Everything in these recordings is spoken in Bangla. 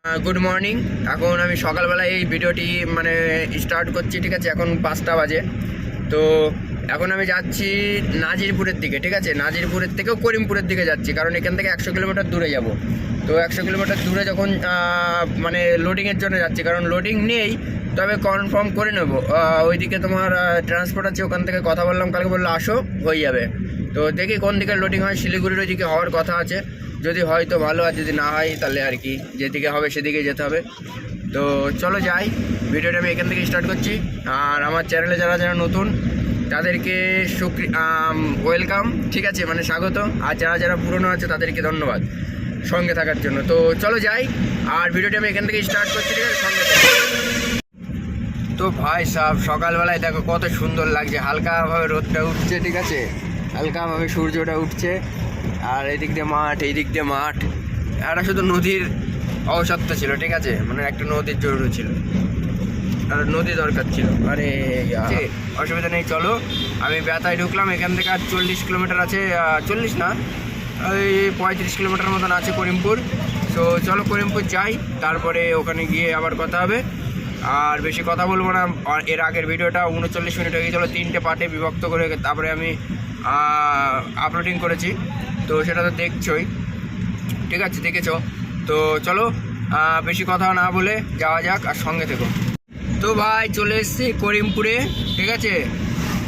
Good morning. এখন আমি সকালবেলায় এই ভিডিওটি মানে স্টার্ট করছি, ঠিক আছে। এখন 5টা বাজে। তো এখন আমি যাচ্ছি নাজিরপুরের দিকে, ঠিক আছে। নাজিরপুরের থেকেও করিমপুরের দিকে যাচ্ছি, কারণ এখান থেকে 100 কিলোমিটার দূরে যাব। তো 100 কিলোমিটার দূরে যখন মানে লোডিংয়ের জন্য যাচ্ছি, কারণ লোডিং নেই, তবে কনফার্ম করে নেব। ওইদিকে তোমার ট্রান্সপোর্ট আছে, ওখান থেকে কথা বললাম, কালকে বললো আসো, হয়ে যাবে। তো দেখি কোন দিকে লোডিং হয়। শিলিগুড়ির ওইদিকে হওয়ার কথা আছে, যদি হয় তো ভালো, আর যদি না হয় তাহলে আর কি যেদিকে হবে সেদিকে যেতে হবে। তো চলো যাই, ভিডিওটা আমি এখান থেকে স্টার্ট করছি। আর আমার চ্যানেলে যারা যারা নতুন তাদেরকে ওয়েলকাম, ঠিক আছে, মানে স্বাগত। আর যারা যারা পুরনো আছে তাদেরকে ধন্যবাদ সঙ্গে থাকার জন্য। তো চলো যাই, আর ভিডিওটা আমি এখান থেকে স্টার্ট করছি, ঠিক আছে, সঙ্গে থাকো। তো ভাই সাহেব, সকালবেলায় দেখো কত সুন্দর লাগছে, হালকাভাবে রোদটা উঠছে, ঠিক আছে, হালকাভাবে সূর্যটা উঠছে। আর এই দিক দিয়ে মাঠ, এই দিক দিয়ে মাঠ। একটা শুধু নদীর আবশ্যকতা ছিল, ঠিক আছে, মানে একটা নদীর জরুরি ছিল, আর নদী দরকার ছিল। আরে অসুবিধা নেই, চলো। আমি বেতায় ঢুকলাম, এখান থেকে আর 40 কিলোমিটার আছে, 40 না, ওই 35 কিলোমিটার মতন আছে করিমপুর। তো চলো করিমপুর যাই, তারপরে ওখানে গিয়ে আবার কথা হবে। আর বেশি কথা বলবো না। আর এর আগের ভিডিওটা 39 মিনিট হয়ে গেছিলো, 3টে পার্টে বিভক্ত করে তারপরে আমি আপলোডিং করেছি। তো সেটা তো দেখছোই, ঠিক আছে, দেখেছো। তো চলো বেশি কথা না বলে যাওয়া যাক, আর সঙ্গে থেকো। তো ভাই চলে এসেছি করিমপুরে, ঠিক আছে।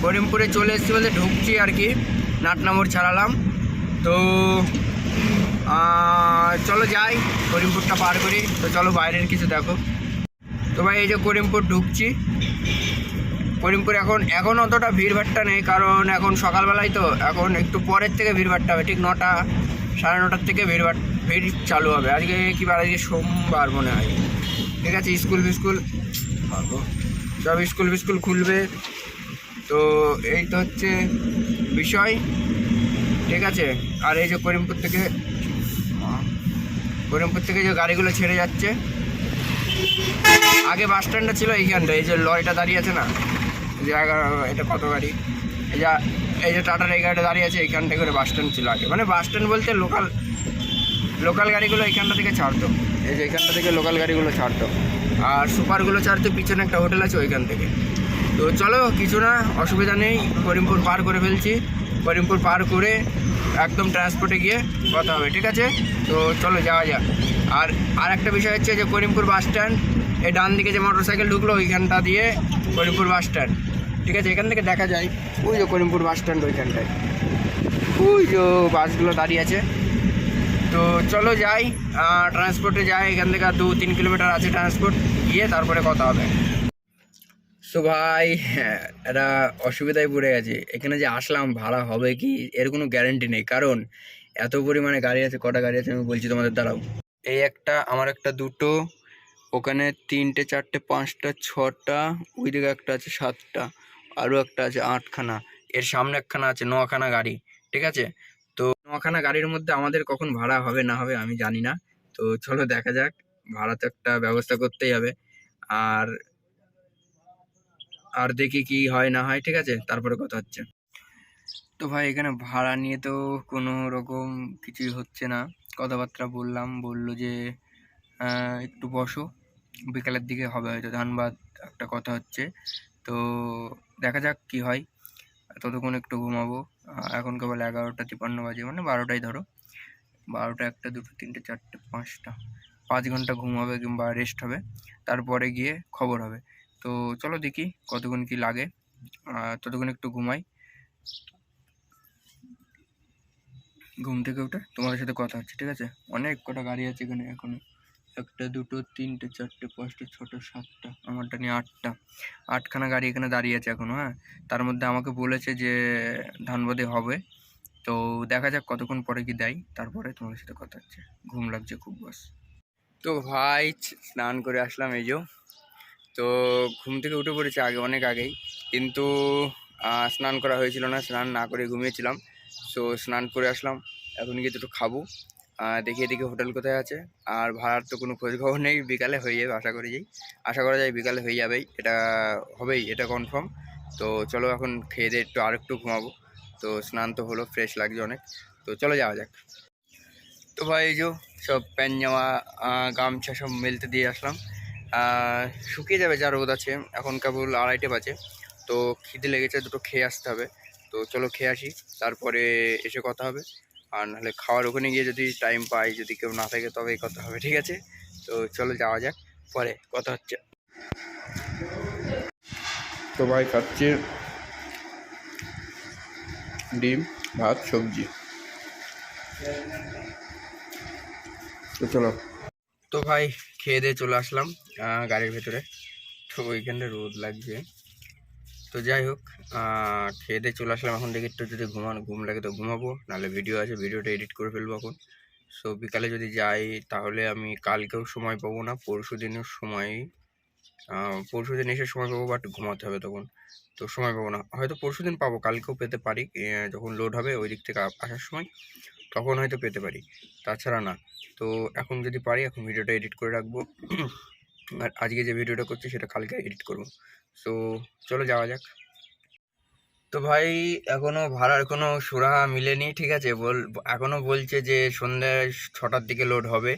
করিমপুরে চলে এসেছি বলতে ঢুকছি আর কি, নাটনামোড় ছাড়ালাম। তো চলো যাই, করিমপুরটা পার করি। তো চলো বাইরের কিছু দেখো। তো ভাই এই যে করিমপুর ঢুকছি। করিমপুর এখন অতটা ভিড়ভাট্টা নেই, কারণ এখন সকালবেলায়, তো এখন একটু পরের থেকে ভিড়ভাট্টা হবে, ঠিক 9টা সাড়ে 9টার থেকে ভিড় চালু হবে। আজকে কী বার, আজকে সোমবার মনে হয়, ঠিক আছে। স্কুল সব খুলবে। তো এই তো হচ্ছে বিষয়, ঠিক আছে। আর এই যে করিমপুর থেকে যে গাড়িগুলো ছেড়ে যাচ্ছে, আগে বাস স্ট্যান্ডটা ছিল এইখানটা, এই যে লরিটা দাঁড়িয়ে আছে না, জায়গা, এটা কত গাড়ি, এই যে টাটার এই গাড়িটা দাঁড়িয়ে আছে, এইখানটা করে বাস স্ট্যান্ড ছিল আগে। মানে বাস স্ট্যান্ড বলতে লোকাল গাড়িগুলো এইখানটা থেকে ছাড়তো, এই যে এইখানটা থেকে লোকাল গাড়িগুলো ছাড়তো, আর সুপারগুলো ছাড়তো পিছনে একটা হোটেল আছে ওইখান থেকে। তো চলো, কিছু না, অসুবিধা নেই। করিমপুর পার করে ফেলছি, করিমপুর পার করে একদম ট্রান্সপোর্টে গিয়ে কথা হবে, ঠিক আছে। তো চলো যাওয়া যাক। আর একটা বিষয় হচ্ছে যে করিমপুর বাস স্ট্যান্ড, এই ডান দিকে যে মোটরসাইকেল ঢুকলো ওইখানটা দিয়ে করিমপুর বাস স্ট্যান্ড, ঠিক আছে। এখান থেকে দেখা যায় ওই যে করিমপুর বাস স্ট্যান্ড, ওইখানটায় ওই যে বাসগুলো দাঁড়িয়ে আছে। তো চলো যাই, ট্রান্সপোর্টে যাই। এখান থেকে 2-3 কিলোমিটার আছে ট্রান্সপোর্ট, গিয়ে তারপরে কথা হবে। তো ভাই একটা অসুবিধায় পড়ে গেছে, এখানে যে আসলাম ভাড়া হবে কি এর কোনো গ্যারেন্টি নেই, কারণ এত পরিমাণে গাড়ি আছে। কটা গাড়ি আছে আমি বলছি তোমাদের, দাঁড়াও। এই একটা, আমার একটা, দুটো, ওখানে 3টে 4টে 5টা 6টা, ওইদিকে একটা আছে 7টা, আরও একটা আছে 8খানা, এর সামনে একখানা আছে 9খানা গাড়ি, ঠিক আছে। তো 9খানা গাড়ির মধ্যে আমাদের কখন ভাড়া হবে না হবে আমি জানি না। তো চলো দেখা যাক, ভাড়া তো একটা ব্যবস্থা করতেই হবে। আর আর দেখি কি হয় না হয়, ঠিক আছে, তারপরে কথা হচ্ছে। তো ভাই এখানে ভাড়া নিয়ে তো কোনো রকম কিছুই হচ্ছে না, কথাবার্তা বললাম, বললো যে একটু বসো, বিকালের দিকে হবে হয়তো, ধানবাদ একটা কথা হচ্ছে। তো দেখা যাক কি হয়, ততক্ষণ একটু ঘুমাবো। এখন কেবল 11টা 53 বাজে, মানে 12টাই ধরো, 12টা 1টা 2টো 3টে 4টে 5টা, 5 ঘন্টা ঘুম হবে কিংবা রেস্ট হবে, তারপরে গিয়ে খবর হবে। তো চলো দেখি কতক্ষণ কি লাগে, ততক্ষণ একটু ঘুমাই। ঘুম থেকে উঠে তোমাদের সাথে কথা হচ্ছে, ঠিক আছে। অনেক কটা গাড়ি আছে এখানে এখন, 1টা 2টো 3টে 4টে 5টা 6টা 7টা, আমারটা নিয়ে 8খানা গাড়ি এখানে দাঁড়িয়ে আছে এখনো। হ্যাঁ, তার মধ্যে আমাকে বলেছে যে ধানবাদে হবে। তো দেখা যাক কতক্ষণ পরে কি দেয়, তারপরে তোমাদের সাথে কথা হচ্ছে। ঘুম লাগছে খুব, বাস। তো ভাই স্নান করে আসলাম, এই যে। তো ঘুম থেকে উঠে পড়েছে অনেক আগেই, কিন্তু স্নান করা হয়েছিল না, স্নান না করে ঘুমিয়েছিলাম। সো স্নান করে আসলাম, এখন গিয়ে দুটো খাবো। দেখি হোটেল কোথায় আছে। আর ভাড়ার তো কোনো খোঁজ খবর নেই, বিকালে হয়ে যাবে আশা করা যায় বিকালে হয়ে যাবেই, এটা হবেই, এটা কনফার্ম। তো চলো এখন খেয়ে দিয়ে আরেকটু ঘুমাবো। তো স্নান তো হলো, ফ্রেশ লাগছে অনেক। তো চলো যাওয়া যাক। তো ভাই এই যে সব প্যান্ট জামা গামছা সব মেলতে দিয়ে আসলাম। শুকিয়ে যাবে, যা রোদ আছে। এখন কেবল 2:30 বাজে, তো খিদে লেগেছে, দুটো খেয়ে আসতে হবে। তো চলো খেয়ে আসি, তারপরে এসে কথা হবে। আর নাহলে খাওয়ার ওখানে গিয়ে যদি টাইম পাই, যদি কেউ না থাকে তবেই কথা হবে, ঠিক আছে? তো চলো যাওয়া যাক, পরে কথা হচ্ছে। তো ভাই খাচ্ছি ডিম, ভাত, সবজি। তো চলো। তো ভাই খেয়ে দিয়ে চলে আসলাম গাড়ির ভেতরে। তো ওইখানটা রোদ লাগছে, তো যাই হোক খেয়ে দিয়ে চলে আসলাম। এখন দেখি একটু যদি ঘুম লাগে তো ঘুমাবো, নাহলে ভিডিও আছে, ভিডিওটা এডিট করে ফেলবো এখন। সো বিকালে যদি যাই তাহলে আমি কালকেও সময় পাবো না, পরশু দিনের সময়, পরশু দিন এসে সময় পাবো, বাট ঘুমাতে হবে তখন, তো সময় পাবো না। হয়তো পরশু দিন পাবো, কালকেও পেতে পারি, যখন লোড হবে ওই দিক থেকে আসার সময় তখন হয়তো পেতে পারি, তাছাড়া না। তো এখন যদি পারি এখন ভিডিওটা এডিট করে রাখবো, আর আজকে যে ভিডিওটা করছি সেটা কালকে এডিট করবো। সো চলো যাওয়া যাক। তো ভাই এখনো ভাড়ার কোনো সুরাহা মিলেনি, ঠিক আছে? এখনো বলছে যে সন্ধ্যে 6টার দিকে লোড হবে।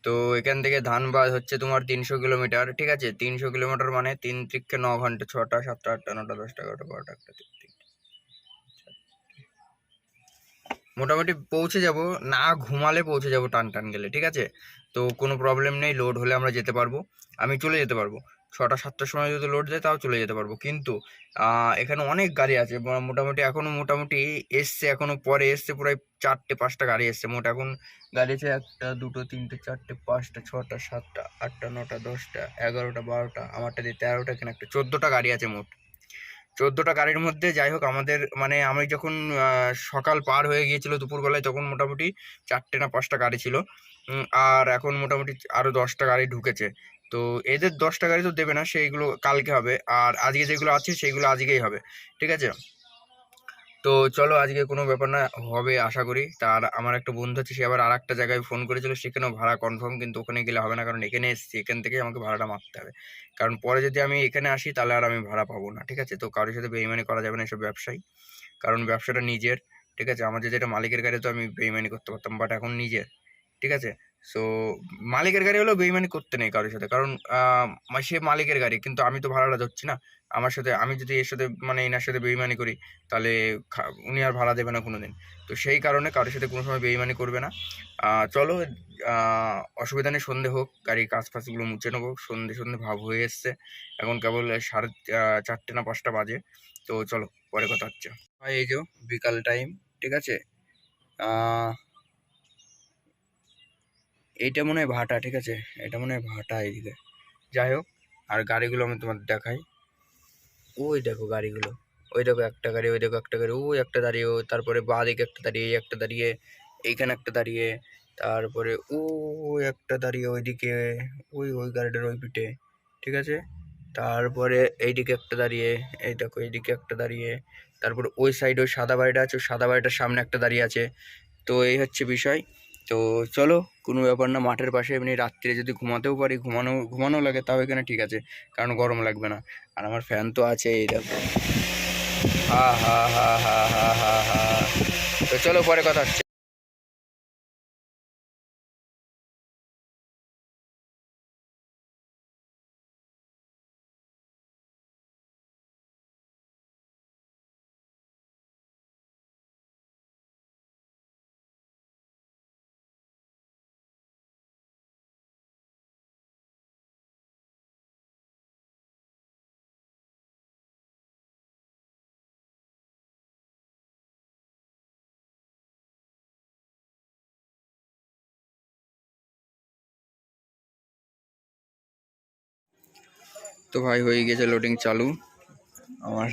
তো এখান থেকে ধানবাদ হচ্ছে তোমার 300 কিলোমিটার, ঠিক আছে? 300 কিলোমিটার মানে 3 থেকে 9 ঘন্টা, 6টা 7টা 8টা 9টা 10টা 11টা 12টা 1টা মোটামুটি পৌঁছে যাব, না ঘুমালে পৌঁছে যাব টান টান গেলে, ঠিক আছে? তো কোনো প্রবলেম নেই, লোড হলে আমরা যেতে পারবো, আমি চলে যেতে পারবো। 6টা 7টার সময় যদি লোড দেয় তাও চলে যেতে পারবো, কিন্তু এখানে অনেক গাড়ি আছে মোটামুটি, এখনো মোটামুটি এসছে, এখনো পরে এসছে প্রায় 4টে 5টা গাড়ি এসছে মোট। এখন গাড়ি আছে 1টা 2টো 3টে 4টে 5টা 6টা 7টা 8টা 9টা 10টা 11টা 12টা, আমারটা দিয়ে 13টা, এখানে একটা 14টা গাড়ি আছে মোট। 14টা গাড়ির মধ্যে যাই হোক আমাদের মানে আমি যখন সকাল পার হয়ে গিয়েছিল দুপুরবেলায়, তখন মোটামুটি 4টে না 5টা গাড়ি ছিল। আর এখন মোটামুটি আরও 10টা গাড়ি ঢুকেছে। তো এদের 10টা গাড়ি তো দেবে না, সেইগুলো কালকে হবে, আর আজকে যেগুলো আছে সেইগুলো আজকেই হবে, ঠিক আছে? তো চলো, আজকে কোনো ব্যাপার না, হবে আশা করি। তার আমার একটা বন্ধু আছে, সে আবার আর একটা জায়গায় ফোন করেছিল, সেখানেও ভাড়া কনফার্ম, কিন্তু ওখানে গেলে হবে না, কারণ এখানে এসেছি, এখান থেকেই আমাকে ভাড়াটা মারতে হবে। কারণ পরে যদি আমি এখানে আসি তাহলে আর আমি ভাড়া পাবো না, ঠিক আছে? তো কারোর সাথে বেইমানি করা যাবে না এসব ব্যবসায়, কারণ ব্যবসাটা নিজের, ঠিক আছে? আমার যদি এটা মালিকের গাড়ি তো আমি বেইমানি করতে পারতাম, বাট এখন নিজের, ঠিক আছে? সো মালিকের গাড়ি হলেও বেইমানি করতে নেই কারোর সাথে, কারণ সে মালিকের গাড়ি, কিন্তু আমি তো ভাড়াটা ধরছি না। আমার সাথে আমি যদি এর সাথে মানে এনার সাথে বেইমানি করি তাহলে উনি আর ভাড়া দেবে না কোনোদিন। তো সেই কারণে কারোর সাথে কোনো সময় বেইমানি করবে না। চলো, অসুবিধা নেই, সন্ধে হোক, গাড়ির কাজ ফাজগুলো মুছে নেবো। সন্ধে সন্ধে ভাব হয়ে এসছে, এখন কেবল 4:30 না 5টা বাজে। তো চলো পরে কথা হচ্ছে। ভাই এই যে বিকাল টাইম, ঠিক আছে? এইটা মনে হয় ভাটা, ঠিক আছে? এটা মনে হয় ভাটা এইদিকে। যাই হোক, আর গাড়িগুলো আমি তোমাদের দেখাই। ওই দেখো গাড়িগুলো, ওই দেখো একটা গাড়ি, ওই দেখো একটা গাড়ি, ওই একটা দাঁড়িয়ে, তারপরে বাঁ দিকে একটা দাঁড়িয়ে, এই একটা দাঁড়িয়ে, এইখানে একটা দাঁড়িয়ে, তারপরে ও একটা দাঁড়িয়ে ওইদিকে, ওই ওই গাড়িটার ওই পিঠে, ঠিক আছে? তারপরে এইদিকে একটা দাঁড়িয়ে, এই দেখো এইদিকে একটা দাঁড়িয়ে, তারপরে ওই সাইড ওই সাদা বাড়িটা আছে, ওই সাদা বাড়িটার সামনে একটা দাঁড়িয়ে আছে। তো এই হচ্ছে বিষয়। তো চলো, কোনো ব্যাপার না, মাঠের পাশে এমনি রাত্রে যদি ঘুমাতেও পারি, ঘুমানো লাগে তাও এখানে ঠিক আছে, কারণ গরম লাগবে না। আর আমার ফ্যান তো আছে, এই দেখো। হা হা হা হা হা হা হা। তো চলো পরে কথা হচ্ছে। তো ভাই হয়ে গেছে লোডিং চালু, আমার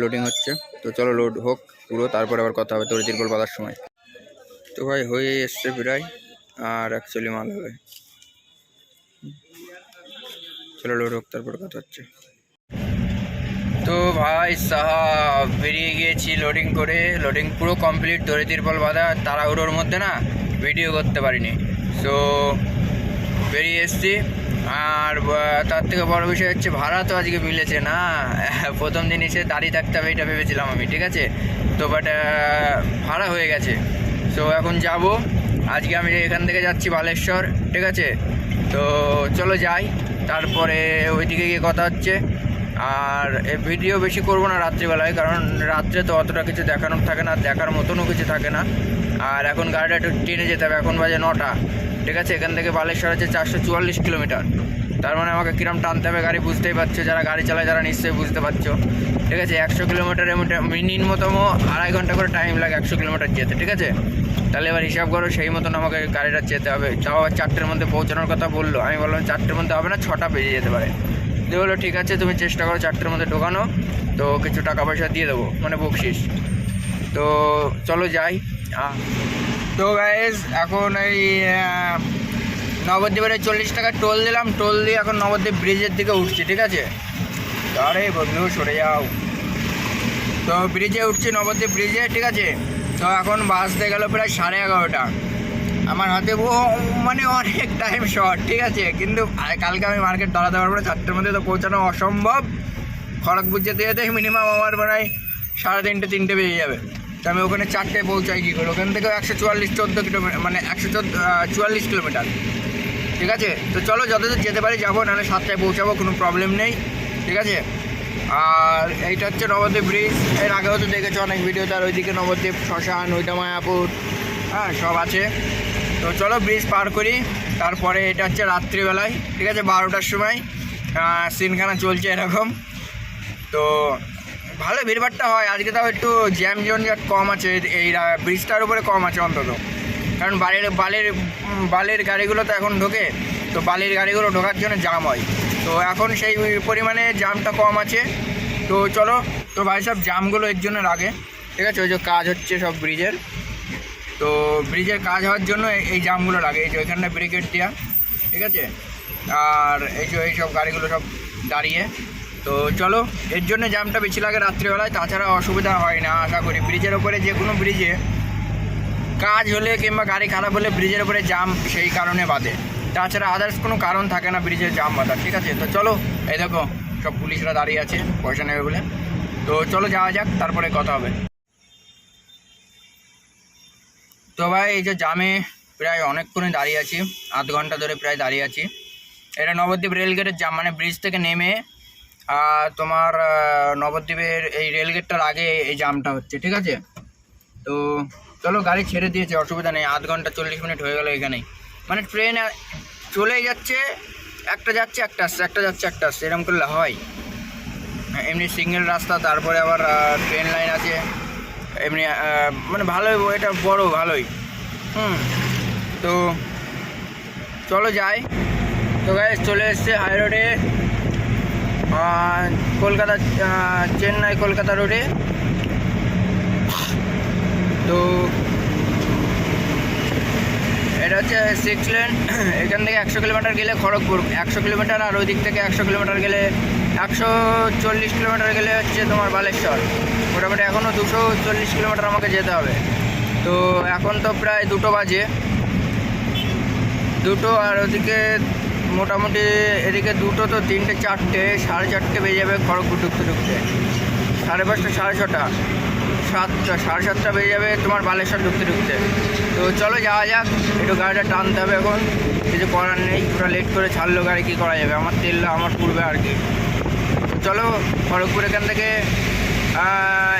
লোডিং হচ্ছে। তো চলো লোড হোক পুরো, তারপরে আবার কথা হবে তোর তিরপল বাঁধার সময়। তো ভাই হয়ে এসছে প্রায়, আর অ্যাকচুয়ালি মাল হবে। চলো লোড হোক, তারপরে কথা হচ্ছে। তো ভাই সাহাব বেরিয়ে গিয়েছি লোডিং করে, লোডিং পুরো কমপ্লিট, দড়ি তিরপল বাঁধা, তাড়াহুড়োর মধ্যে না ভিডিও করতে পারিনি। সো বেরিয়ে এসছি। আর তার থেকে বড় বিষয় হচ্ছে ভাড়া তো আজকে মিলেছে না। প্রথম দিন এসে দাঁড়িয়ে থাকতে হবে এটা ভেবেছিলাম আমি, ঠিক আছে? তো বাট ভাড়া হয়ে গেছে। তো এখন যাব, আজকে আমি এখান থেকে যাচ্ছি বালেশ্বর, ঠিক আছে। তো চলো যাই, তারপরে ওইদিকে গিয়ে কথা হচ্ছে। আর ভিডিও বেশি করবো না রাত্রিবেলায়, কারণ রাত্রে তো অতটা কিছু দেখানোর থাকে না, দেখার মতনও কিছু থাকে না। আর এখন গাড়িটা একটু ট্রেনে যেতে হবে, এখন বাজে 9টা, ঠিক আছে। এখান থেকে বালেশ্বর হচ্ছে 444 কিলোমিটার। তার মানে আমাকে কিরম টানতে হবে গাড়ি বুঝতেই পারছো, যারা গাড়ি চালায় যারা নিশ্চয়ই বুঝতে পারছো, ঠিক আছে। 100 কিলোমিটারের মিনিমাম 2.5 ঘন্টা করে টাইম লাগে 100 কিলোমিটার যেতে, ঠিক আছে। তাহলে এবার হিসাব করো, সেই মতন আমাকে গাড়িটা যেতে হবে। তাও আবার 4টের মধ্যে পৌঁছানোর কথা বললো, আমি বললাম 4টের মধ্যে হবে না, 6টা বেজে যেতে পারে। দিয়ে বললো ঠিক আছে, তুমি চেষ্টা করো 4টের মধ্যে ঢোকানো, তো কিছু টাকা পয়সা দিয়ে দেবো, মানে বকশিস। তো চলো যাই। তো গাইস এখন এই নবদ্বীপের 40 টাকা টোল দিলাম, টোল দিয়ে এখন নবদ্বীপ ব্রিজের দিকে উঠছি, ঠিক আছে। আরে বন্ধু সরে যাও। তো ব্রিজে উঠছি, নবদ্বীপ ব্রিজে, ঠিক আছে। তো এখন বাসতে গেল প্রায় 11:30। আমার হাতে মানে অনেক টাইম শর্ট, ঠিক আছে। কিন্তু কালকে আমি মার্কেট দাঁড়াতে পারবো না, 4টের মধ্যে তো পৌঁছানো অসম্ভব। খড়গপুর যেতে যেতে মিনিমাম আমার মানে 3:30 বেজে যাবে। তো আমি ওখানে 4টে পৌঁছাই কী করে? ওখান থেকেও 114 কিলোমিটার, মানে 144 কিলোমিটার, ঠিক আছে। তো চলো যতদূর যেতে পারি যাবো, নাহলে 7টায় পৌঁছাবো, কোনো প্রবলেম নেই, ঠিক আছে। আর এইটা হচ্ছে নবদ্বীপ ব্রিজ, এর আগেও তো দেখেছো অনেক ভিডিওতে। আর ওইদিকে নবদ্বীপ শ্মশান, ওইটা মায়াপুর, হ্যাঁ সব আছে। তো চলো ব্রিজ পার করি। তারপরে এটা হচ্ছে রাত্রিবেলায়, ঠিক আছে, 12টার সময় সিনখানা চলছে এরকম। তো ভালো ভিড়ভাড়টা হয় আজকে, তাও একটু জ্যাম জঞ্জাট কম আছে, এই ব্রিজটার উপরে কম আছে অন্তত। কারণ বালির গাড়িগুলো তো এখন ঢোকে, তো বালির গাড়িগুলো ঢোকার জন্য জাম হয়। তো এখন সেই পরিমাণে জামটা কম আছে। তো চলো, তো ভাই সব জামগুলো এর জন্য লাগে, ঠিক আছে। ওই যে কাজ হচ্ছে সব ব্রিজের, তো ব্রিজের কাজ হওয়ার জন্য এই জামগুলো লাগে। এই যে ওইখানটা ব্রিকেট দেওয়া, ঠিক আছে। আর এই যে এইসব গাড়িগুলো সব দাঁড়িয়ে, তো চলো এর জন্য জামটা বেশি লাগে রাত্রিবেলায়, তাছাড়া অসুবিধা হয় না আশা করি। ব্রিজের ওপরে যে কোনো ব্রিজে কাজ হলে কিংবা গাড়ি খারাপ হলে ব্রিজের উপরে জাম সেই কারণে বাঁধে, তাছাড়া আদার্স কোনো কারণ থাকে না ব্রিজের জাম বাঁধার, ঠিক আছে। তো চলো, এই দেখো সব পুলিশরা দাঁড়িয়ে আছে পয়সা নেবে বলে। তো চলো যাওয়া যাক, তারপরে কথা হবে। তো ভাই এই যে জামে প্রায় অনেকক্ষণই দাঁড়িয়ে আছি, আধ ঘন্টা ধরে প্রায় দাঁড়িয়ে আছি। এটা নবদ্বীপ রেলগেটের জাম, মানে ব্রিজ থেকে নেমে তোমার নবদ্বীপের এই রেলগেটটার আগে এই জামটা হচ্ছে, ঠিক আছে। তো চলো গাড়ি ছেড়ে দিয়েছে, অসুবিধা নেই। আধ ঘন্টা 40 মিনিট হয়ে গেল এখানেই, মানে ট্রেন চলেই যাচ্ছে, একটা যাচ্ছে একটা আসছে, একটা যাচ্ছে একটা আসছে, এরকম করলে হয়? এমনি সিঙ্গেল রাস্তা, তারপরে আবার ট্রেন লাইন আছে, এমনি মানে ভালোই, এটা বড় ভালোই। তো চলো যাই। তো গাইস চলে এসছে হাই রোডে, কলকাতা চেন্নাই কলকাতা রোডে। তো এটা হচ্ছে 6 লেন। এখান থেকে 100 কিলোমিটার গেলে খড়গপুর 100 কিলোমিটার, আর ওই দিক থেকে 100 কিলোমিটার গেলে 140 কিলোমিটার গেলে হচ্ছে তোমার বালেশ্বর। মোটামুটি এখনও 240 কিলোমিটার আমাকে যেতে হবে। তো এখন তো প্রায় 2টো বাজে, 2টো, আর ওদিকে মোটামুটি এদিকে 2টো, তো 3টে 4টে, 4:30 বেজে যাবে খড়গপুর ঢুকতে ঢুকতে। 5:30 6:30 7টা 7:30 বেজে যাবে তোমার বালেশ্বর ঢুকতে ঢুকতে। তো চলো যাওয়া যাক, একটু গাড়িটা টানতে হবে, এখন কিছু করার নেই। পুরো লেট করে ছাড়লো গাড়ি, কী করা যাবে, আমার তেল আমার পূর্বে আর কি। তো চলো খড়গপুর এখান থেকে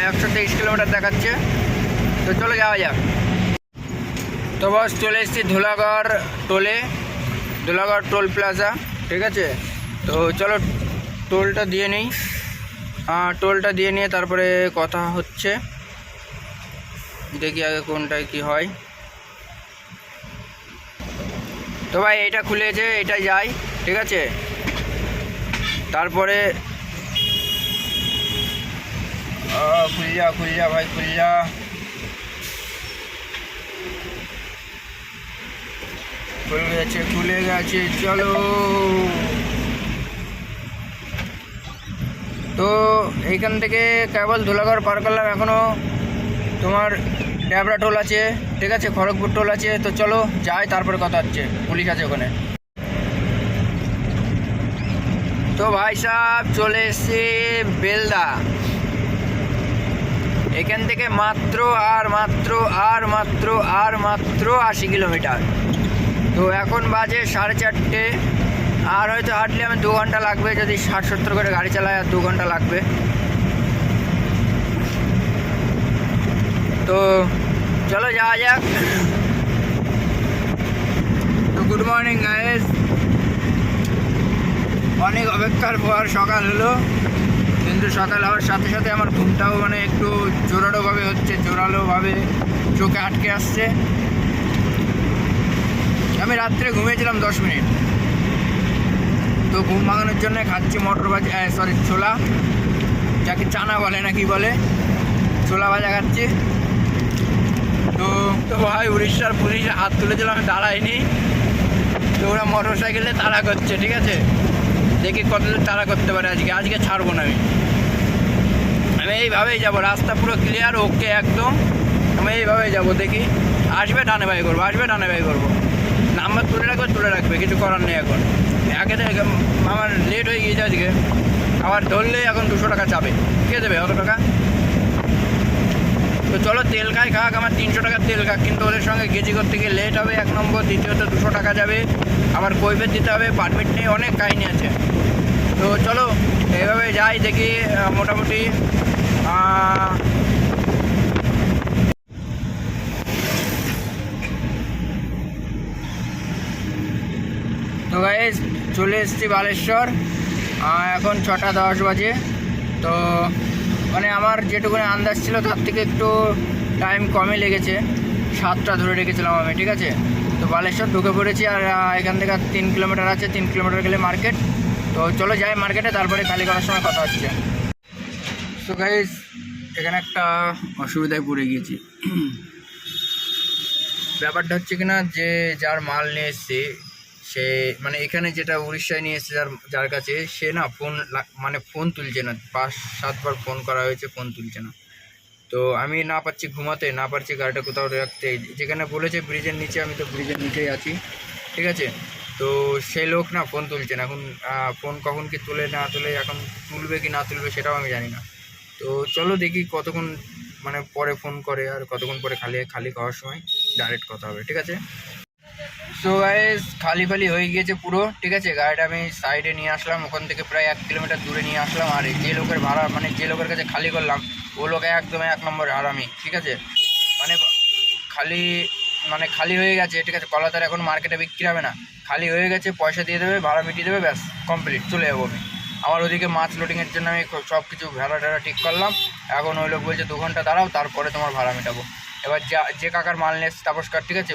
123 কিলোমিটার দেখাচ্ছে, তো চলো যাওয়া যাক। তো বস চলে এসেছি ধুলাগড় টোলে, ধুলাগড় টোল প্লাজা, ঠিক আছে। তো চলো টোলটা দিয়ে নিই, টোলটা দিয়ে নিয়ে তারপরে কথা হচ্ছে, দেখি আগে কোনটায় কি হয়। তো ভাই এটা খুলেছে, এটা যাই, ঠিক আছে। তারপরে খুল যা ভাই, খুল যা। খুলে গেছে, চলো। তো এইখান থেকে কেবল ধুলাগড় পার করলাম, এখনও তোমার ড্যাবরা টোল আছে, ঠিক আছে, খড়গপুর টোল আছে। তো চলো যাই, তারপরে কথা হচ্ছে, পুলিশ আছে ওখানে। তো ভাই সাহেব চলে এসছে বেলদা, এখান থেকে মাত্র 80 কিলোমিটার। তো এখন বাজে 4:30, আর হয়তো হাঁটলে আমার 2 ঘন্টা লাগবে, যদি 60-70 করে গাড়ি চালায় আর 2 ঘন্টা লাগবে। তো চলো যাওয়া যাক। তো গুড মর্নিং গাইস, অনেক অপেক্ষার পর সকাল হলো, কিন্তু সকাল হওয়ার সাথে সাথে আমার ঘুমটাও মানে একটু জোরালোভাবে হচ্ছে, জোরালোভাবে চোখে আটকে আসছে। আমি রাত্রে ঘুমিয়েছিলাম 10 মিনিট, তো ঘুম ভাঙানোর জন্য খাচ্ছি মটর ভাজা, ছোলা, যাকে চানা বলে না কি বলে, ছোলা ভাজা খাচ্ছি। তো ভাই উড়িষ্যার পুলিশে হাত তুলেছিল, আমি দাঁড়াইনি। তো ওরা মোটর সাইকেলে তাড়া করছে, ঠিক আছে, দেখি কতদূর তাড়া করতে পারে। আজকে ছাড়বো না, আমি এইভাবেই যাবো, রাস্তা পুরো ক্লিয়ার, ওকে একদম, আমি এইভাবেই যাবো। দেখি আসবে ডানে বাই করবো, নাম্বার তুলে রাখবে, কিছু করার নেই। এখন আগে থেকে আমার লেট হয়ে গিয়েছে আজকে, আবার ধরলে এখন 200 টাকা চাবে, কে দেবে অত টাকা? তো চলো তেল খাই, খাক, আমার 300 টাকার তেল খাক, কিন্তু ওদের সঙ্গে গেজি করতে গিয়ে লেট হবে 1 নম্বর, দ্বিতীয়ত 200 টাকা যাবে, আবার কৈফিয়ত দিতে হবে, পারমিট নেই, অনেক কাহিনি আছে। তো চলো এইভাবে যাই, দেখি মোটামুটি তো গাইস চলে এসেছি বালেশ্বর, এখন 6:10 বাজে। তো মানে আমার যেটুকুনি আন্দাজ ছিল তার থেকে একটু টাইম কমই লেগেছে, 7টা ধরে রেখেছিলাম আমি, ঠিক আছে। তো বালেশ্বর ঢুকে পড়েছি, আর এখান থেকে 3 কিলোমিটার আছে, 3 কিলোমিটার গেলে মার্কেট। তো চলো যাই মার্কেটে, তারপরে খালি করার সময় কথা হচ্ছে। তো গাইস এখানে একটা অসুবিধায় পড়ে গিয়েছি। ব্যাপারটা হচ্ছে কিনা, যে যার মাল নিয়ে এসছে, সে মানে এখানে যেটা উড়িষ্যায় নিয়ে এসছে যার কাছে, সে না ফোন তুলছে না, 5-7 বার ফোন করা হয়েছে, ফোন তুলছে না। তো আমি না পারছি ঘুমাতে, না পারছি গাড়িটা কোথাও রাখতে, যেখানে বলেছে ব্রিজের নিচে, আমি তো ব্রিজের নিচেই আছি, ঠিক আছে। তো সেই লোক না ফোন তুলছে না। এখন ফোন কখন কি তুলে না তুলে, এখন তুলবে কি না তুলবে সেটাও আমি জানি না। তো চলো দেখি কতক্ষণ মানে পরে ফোন করে, আর কতক্ষণ পরে খালি খাওয়ার সময় ডাইরেক্ট কথা হবে, ঠিক আছে। সো গাইস খালি হয়ে গিয়েছে পুরো, ঠিক আছে। গাড়িটা আমি সাইডে নিয়ে আসলাম, ওখান থেকে প্রায় 1 কিলোমিটার দূরে নিয়ে আসলাম। আর যে লোকের ভাড়া মানে যে লোকের কাছে খালি করলাম, ও লোক একদম 1 নম্বর আরামি, ঠিক আছে। খালি হয়ে গেছে, ঠিক আছে। কলাতার এখন মার্কেটে বিক্রি হবে না, খালি হয়ে গেছে, পয়সা দিয়ে দেবে, ভাড়া মিটিয়ে দেবে, ব্যাস কমপ্লিট, চলে যাবো আমি। আমার ওদিকে মাছ লোডিংয়ের জন্য আমি সব কিছু ভাড়া ঠিক করলাম। এখন ওই লোক বলছে 2 ঘন্টা দাঁড়াও, তারপরে তোমার ভাড়া মেটাবো। এবার যে কাকার মাল নিয়ে তাপসকার, ঠিক আছে,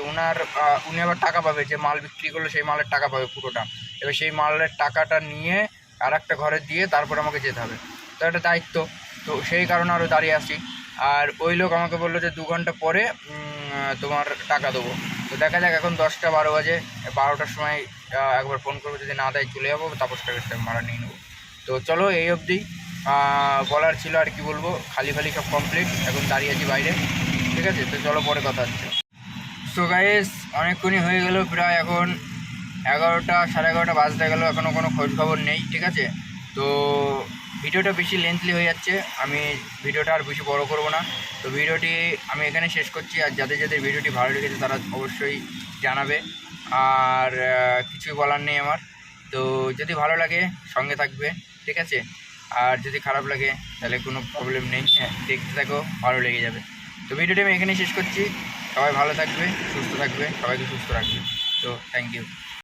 উনি আবার টাকা পাবে, যে মাল বিক্রি করলো সেই মালের টাকা পাবে পুরোটা। এবার সেই মালের টাকাটা নিয়ে আর একটা ঘরে দিয়ে তারপর আমাকে যেতে হবে, তো একটা দায়িত্ব। তো সেই কারণে আরও দাঁড়িয়ে আসি। আর ওই লোক আমাকে বললো যে 2 ঘন্টা পরে তোমার টাকা দেবো। তো দেখা যাক, এখন 10টা 12 বাজে, 12টার সময় একবার ফোন করবো, যদি না দেয় চলে যাবো, তাপসটার কাছে ভাড়া নিয়ে নেবো। তো চলো এই অবধি বলার ছিল, আর কি বলবো, খালি সব কমপ্লিট, এখন দাঁড়িয়ে আছি বাইরে, ঠিক আছে। তো চলো পরে কথা হচ্ছে। সো গাইস অনেকক্ষণই হয়ে গেল, প্রায় এখন 11টা 11:30 বাজতে গেল, এখনও কোনো খোঁজ খবর নেই, ঠিক আছে। তো ভিডিওটা বেশি লেন্থলি হয়ে যাচ্ছে, আমি ভিডিওটা আর বেশি বড় করব না। তো ভিডিওটি আমি এখানে শেষ করছি, আর যাদের ভিডিওটি ভালো লেগেছে তারা অবশ্যই জানাবে, আর কিছুই বলার নেই আমার। তো যদি ভালো লাগে সঙ্গে থাকবে, ঠিক আছে। আর যদি খারাপ লাগে তাহলে কোনো প্রবলেম নেই, দেখতে থাকো, ভালো লেগে যাবে। তো ভিডিওটি আমি এখানেই শেষ করছি। সবাই ভালো থাকবে, সুস্থ থাকবে, সবাইকে সুস্থ রাখবে। তো থ্যাংক ইউ।